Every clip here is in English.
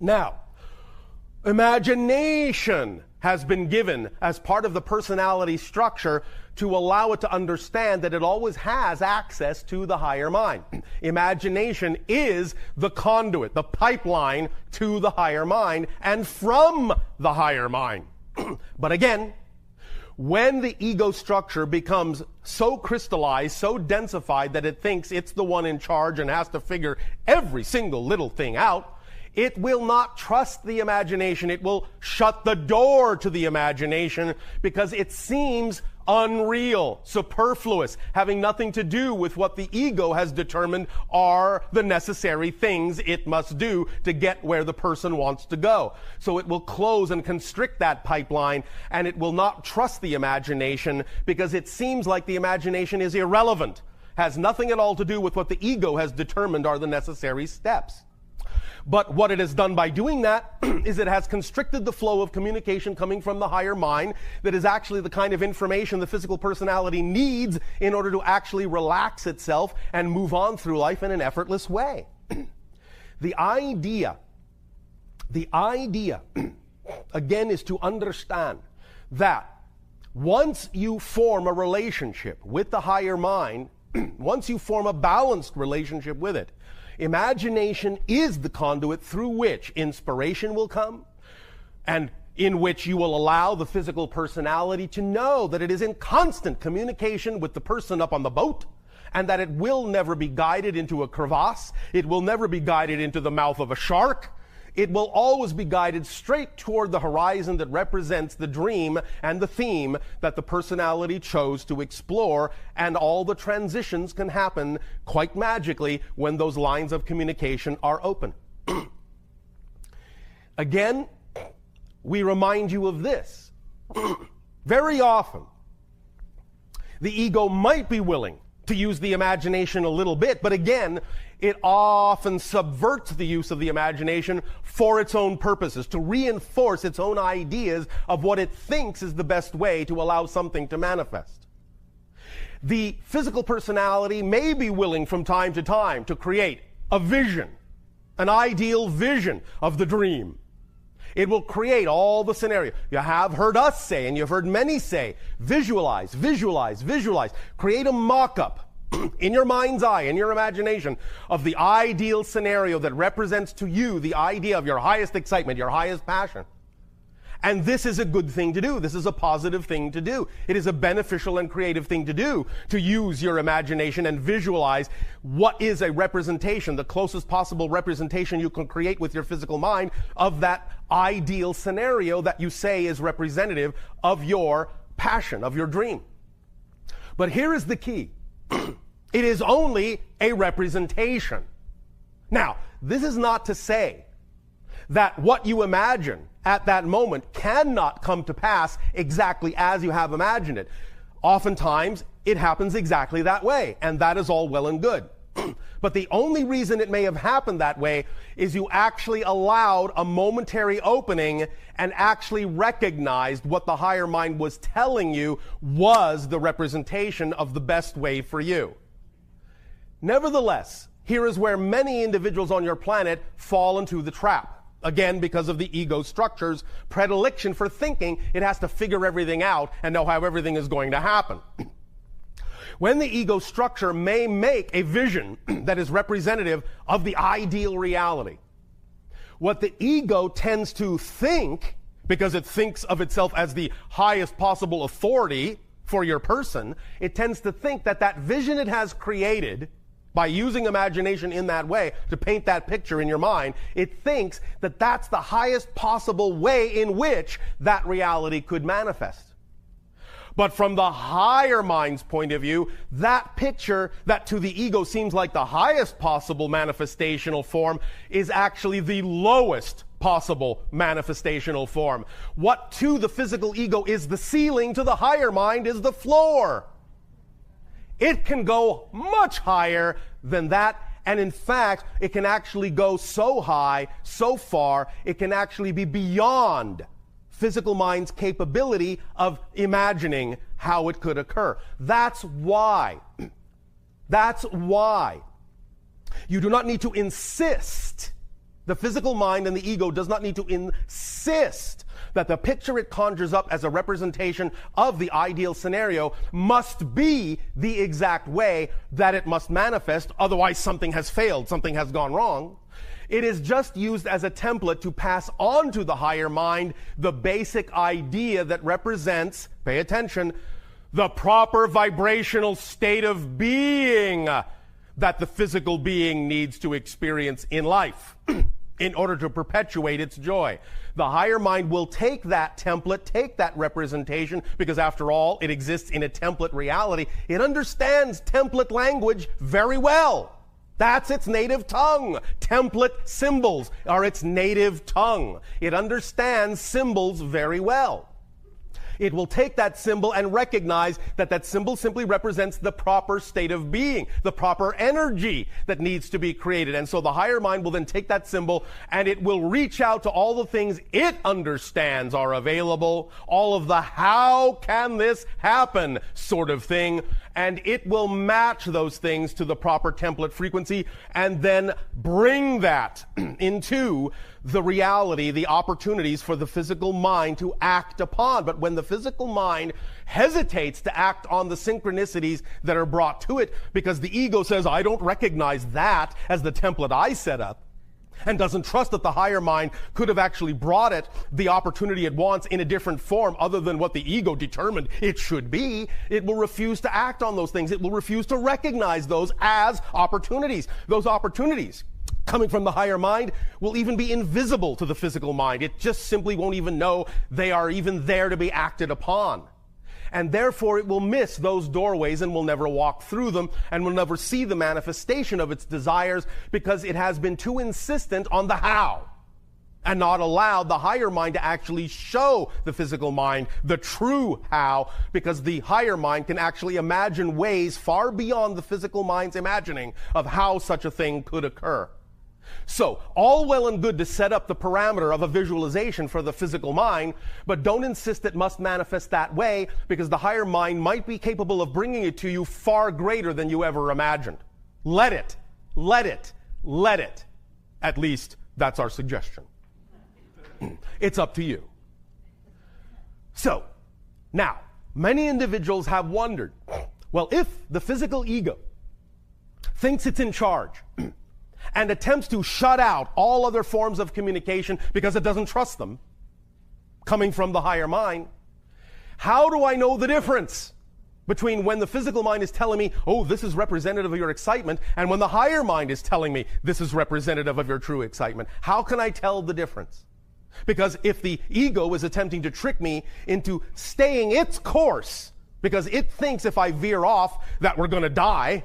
Now, imagination has been given as part of the personality structure to allow it to understand that it always has access to the higher mind. Imagination is the conduit, the pipeline to the higher mind and from the higher mind. But again, when the ego structure becomes so crystallized, so densified that it thinks it's the one in charge and has to figure every single little thing out, it will not trust the imagination. It will shut the door to the imagination because it seems unreal, superfluous, having nothing to do with what the ego has determined are the necessary things it must do to get where the person wants to go. So it will close and constrict that pipeline, and it will not trust the imagination because it seems like the imagination is irrelevant, has nothing at all to do with what the ego has determined are the necessary steps. But what it has done by doing that is it has constricted the flow of communication coming from the higher mind that is actually the kind of information the physical personality needs in order to actually relax itself and move on through life in an effortless way. The idea, again, is to understand that once you form a relationship with the higher mind, once you form a balanced relationship with it, imagination is the conduit through which inspiration will come and in which you will allow the physical personality to know that it is in constant communication with the person up on the boat and that it will never be guided into a crevasse. It will never be guided into the mouth of a shark. It will always be guided straight toward the horizon that represents the dream and the theme that the personality chose to explore, and all the transitions can happen quite magically when those lines of communication are open. Again, we remind you of this. Very often, the ego might be willing to use the imagination a little bit, but again, it often subverts the use of the imagination for its own purposes, to reinforce its own ideas of what it thinks is the best way to allow something to manifest. The physical personality may be willing from time to time to create a vision, an ideal vision of the dream. It will create all the scenario. You have heard us say, and you've heard many say, visualize, visualize, visualize. Create a mock-up in your mind's eye, in your imagination, of the ideal scenario that represents to you the idea of your highest excitement, your highest passion. And this is a good thing to do. This is a positive thing to do. It is a beneficial and creative thing to do, to use your imagination and visualize what is a representation, the closest possible representation you can create with your physical mind of that ideal scenario that you say is representative of your passion, of your dream. But here is the key. It is only a representation. Now, this is not to say that what you imagine at that moment cannot come to pass exactly as you have imagined it. Oftentimes, it happens exactly that way, and that is all well and good. But the only reason it may have happened that way is you actually allowed a momentary opening and actually recognized what the higher mind was telling you was the representation of the best way for you. Nevertheless, here is where many individuals on your planet fall into the trap. Again, because of the ego structure's predilection for thinking it has to figure everything out and know how everything is going to happen. When the ego structure may make a vision that is representative of the ideal reality, what the ego tends to think, because it thinks of itself as the highest possible authority for your person, it tends to think that that vision it has created by using imagination in that way to paint that picture in your mind, it thinks that that's the highest possible way in which that reality could manifest. But from the higher mind's point of view, that picture that to the ego seems like the highest possible manifestational form is actually the lowest possible manifestational form. What to the physical ego is the ceiling, to the higher mind is the floor. It can go much higher than that, and in fact, it can actually go so high, so far, it can actually be beyond physical mind's capability of imagining how it could occur. That's why you do not need to insist The physical mind and the ego does not need to insist that the picture it conjures up as a representation of the ideal scenario must be the exact way that it must manifest, otherwise something has failed, something has gone wrong. It is just used as a template to pass on to the higher mind the basic idea that represents, pay attention, the proper vibrational state of being that the physical being needs to experience in life in order to perpetuate its joy. The higher mind will take that template, take that representation, because after all, it exists in a template reality. It understands template language very well. That's its native tongue. Template symbols are its native tongue. It understands symbols very well. It will take that symbol and recognize that that symbol simply represents the proper state of being, the proper energy that needs to be created. And so the higher mind will then take that symbol and it will reach out to all the things it understands are available, all of the how can this happen sort of thing, and it will match those things to the proper template frequency and then bring that into the reality, the opportunities for the physical mind to act upon. But when the physical mind hesitates to act on the synchronicities that are brought to it because the ego says, I don't recognize that as the template I set up, and doesn't trust that the higher mind could have actually brought it the opportunity it wants in a different form other than what the ego determined it should be, it will refuse to act on those things. It will refuse to recognize those as opportunities. Those opportunities coming from the higher mind will even be invisible to the physical mind. It just simply won't even know they are even there to be acted upon. And therefore it will miss those doorways and will never walk through them and will never see the manifestation of its desires because it has been too insistent on the how and not allowed the higher mind to actually show the physical mind the true how, because the higher mind can actually imagine ways far beyond the physical mind's imagining of how such a thing could occur. So, all well and good to set up the parameter of a visualization for the physical mind, but don't insist it must manifest that way, because the higher mind might be capable of bringing it to you far greater than you ever imagined. Let it. Let it. Let it. At least, that's our suggestion. It's up to you. So, now, many individuals have wondered, well, if the physical ego thinks it's in charge, and attempts to shut out all other forms of communication because it doesn't trust them, coming from the higher mind, how do I know the difference between when the physical mind is telling me, oh, this is representative of your excitement, and when the higher mind is telling me, this is representative of your true excitement? How can I tell the difference? Because if the ego is attempting to trick me into staying its course, because it thinks if I veer off that we're going to die,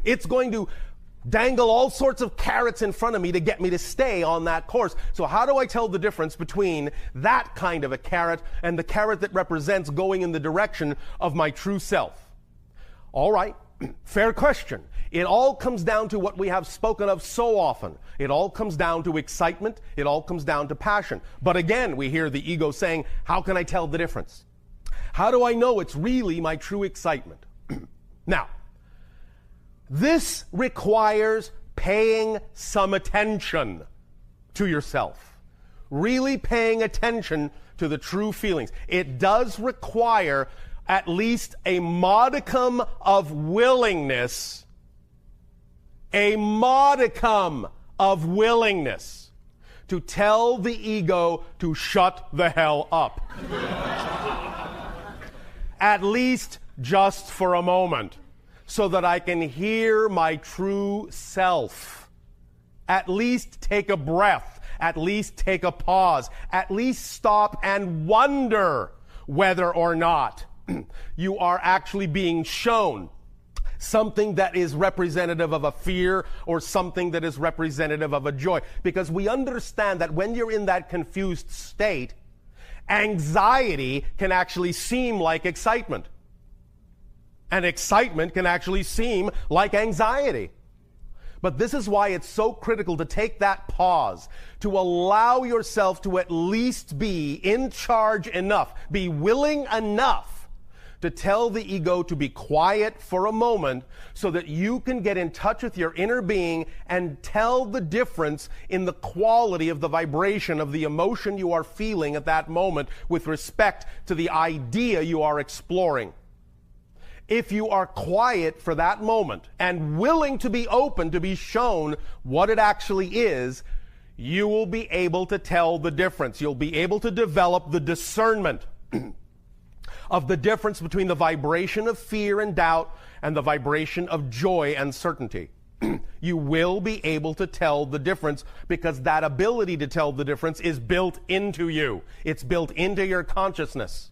it's going to dangle all sorts of carrots in front of me to get me to stay on that course. So how do I tell the difference between that kind of a carrot and the carrot that represents going in the direction of my true self? All right, fair question. It all comes down to what we have spoken of so often. It all comes down to excitement. It all comes down to passion. But again, we hear the ego saying, how can I tell the difference? How do I know it's really my true excitement? Now, this requires paying some attention to yourself. Really paying attention to the true feelings. It does require at least a modicum of willingness. A modicum of willingness to tell the ego to shut the hell up. At least just for a moment. So that I can hear my true self. At least take a breath. At least take a pause. At least stop and wonder whether or not you are actually being shown something that is representative of a fear or something that is representative of a joy. Because we understand that when you're in that confused state, anxiety can actually seem like excitement. And excitement can actually seem like anxiety. But this is why it's so critical to take that pause, to allow yourself to at least be in charge enough, be willing enough to tell the ego to be quiet for a moment so that you can get in touch with your inner being and tell the difference in the quality of the vibration of the emotion you are feeling at that moment with respect to the idea you are exploring. If you are quiet for that moment and willing to be open to be shown what it actually is, you will be able to tell the difference. You'll be able to develop the discernment of the difference between the vibration of fear and doubt and the vibration of joy and certainty. You will be able to tell the difference because that ability to tell the difference is built into you. It's built into your consciousness.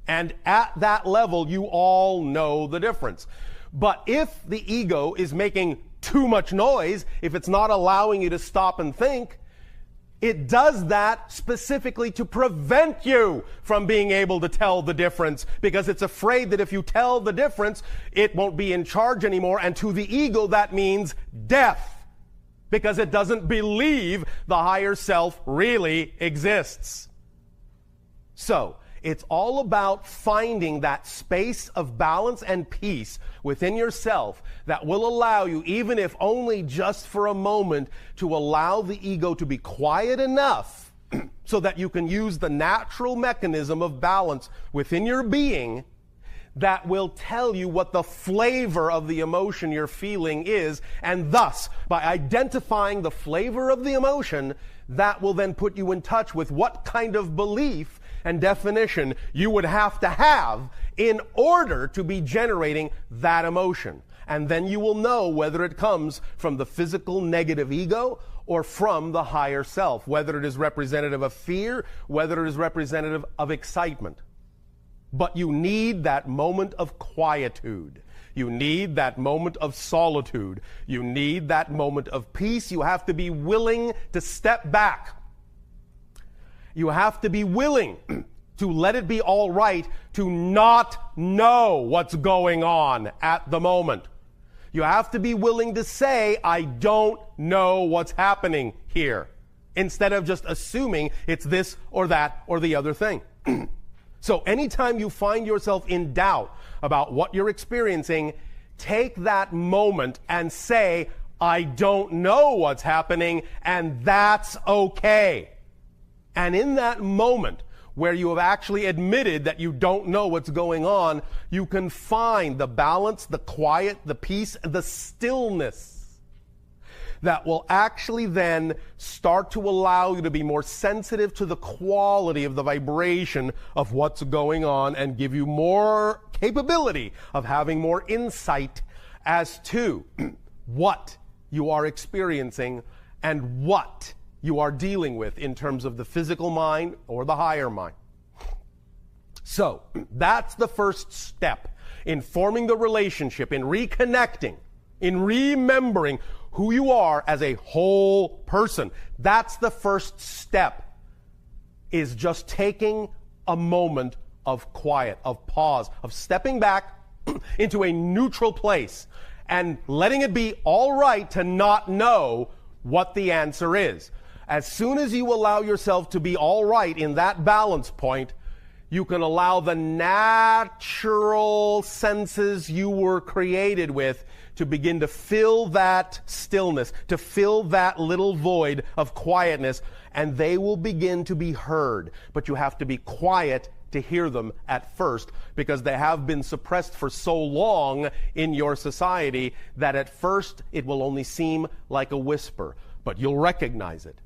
And at that level, you all know the difference. But if the ego is making too much noise, if it's not allowing you to stop and think, it does that specifically to prevent you from being able to tell the difference, because it's afraid that if you tell the difference, it won't be in charge anymore. And to the ego, that means death, because it doesn't believe the higher self really exists. So, it's all about finding that space of balance and peace within yourself that will allow you, even if only just for a moment, to allow the ego to be quiet enough so that you can use the natural mechanism of balance within your being that will tell you what the flavor of the emotion you're feeling is, and thus, by identifying the flavor of the emotion, that will then put you in touch with what kind of belief and definition you would have to have in order to be generating that emotion. And then you will know whether it comes from the physical negative ego or from the higher self, whether it is representative of fear, whether it is representative of excitement. But you need that moment of quietude. You need that moment of solitude. You need that moment of peace. You have to be willing to step back. You have to be willing to let it be all right to not know what's going on at the moment. You have to be willing to say, I don't know what's happening here, instead of just assuming it's this or that or the other thing. So anytime you find yourself in doubt about what you're experiencing, take that moment and say, I don't know what's happening, and that's okay. And in that moment where you have actually admitted that you don't know what's going on, you can find the balance, the quiet, the peace, the stillness that will actually then start to allow you to be more sensitive to the quality of the vibration of what's going on and give you more capability of having more insight as to what you are experiencing and what you are dealing with in terms of the physical mind or the higher mind. So, that's the first step in forming the relationship, in reconnecting, in remembering who you are as a whole person. That's the first step, is just taking a moment of quiet, of pause, of stepping back into a neutral place and letting it be all right to not know what the answer is. As soon as you allow yourself to be all right in that balance point, you can allow the natural senses you were created with to begin to fill that stillness, to fill that little void of quietness, and they will begin to be heard. But you have to be quiet to hear them at first, because they have been suppressed for so long in your society that at first it will only seem like a whisper, but you'll recognize it.